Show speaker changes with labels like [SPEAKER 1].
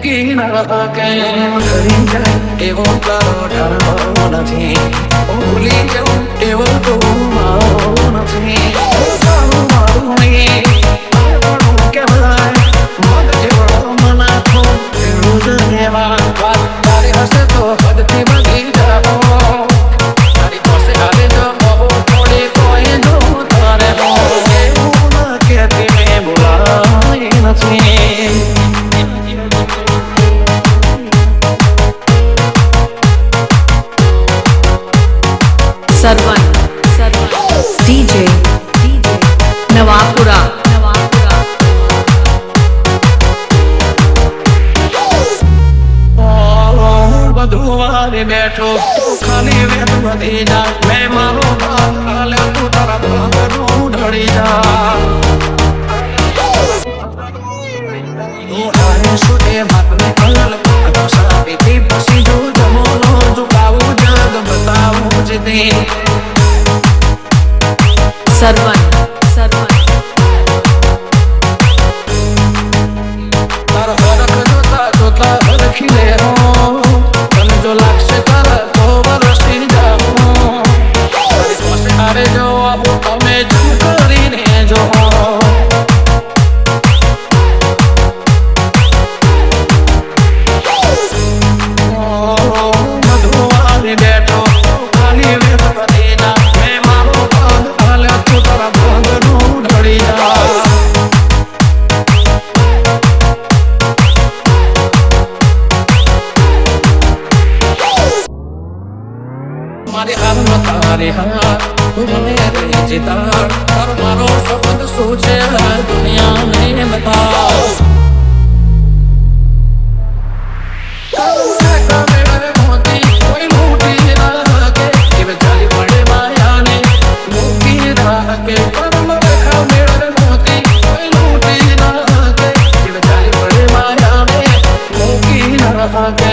[SPEAKER 1] મૂકી ના કે કરી જાય એવો તારો ઢાળો નથી, ભૂલી જાઉં એવો તો મારો નથી. તારું મારું નહીં મારું કહેવાય, મગજ વાળો મનાખો એવું જ રહેવા. વાત તારી હશે તો હદથી વધી જાઓ, તારી પાસે આવે તો બહુ થોડી કોઈ જો તારે એવું ના કહેતી મેં બોલાય નથી.
[SPEAKER 2] सरवन DJ नवापुरा
[SPEAKER 1] બધું વારે બેઠો ખાલી વેત વધી જા, મેં મારો ભાગ હાલે તું તારા ભાગનું ઢળી જા. તું હારે શું એ વાતને કલર સાબિતી પછી જો જમોનો ઝુકાવું જગ બતાવું જ દે.
[SPEAKER 2] सरवन
[SPEAKER 1] તારો હરખ જોતા જોતા હરખી લે હો, તને જો લાગશે તારા તો વરસી જાઓ. તારી પાસે આવે જો આવું તમે જમ કરીને જો. બધું વારે બેઠો ખાલી વેત વધી જા, મેં મારો ભાગ હાલે તું તારા ભાગનું ઢળી જા. મારી હાલમાં તારી હાર તું મને રહી જીતા, તારો મારો સંબંધ શું છે દુનિયાને બતાવ. કોઈ લૂંટી ના કે એવે ચાલી પડે માયાને મૂકી રાખે. કર્મ રેખા મેળવે મોતી કોઈ લૂંટી ના કે એવે ચાલી પડે માયાને મૂકી રાખે.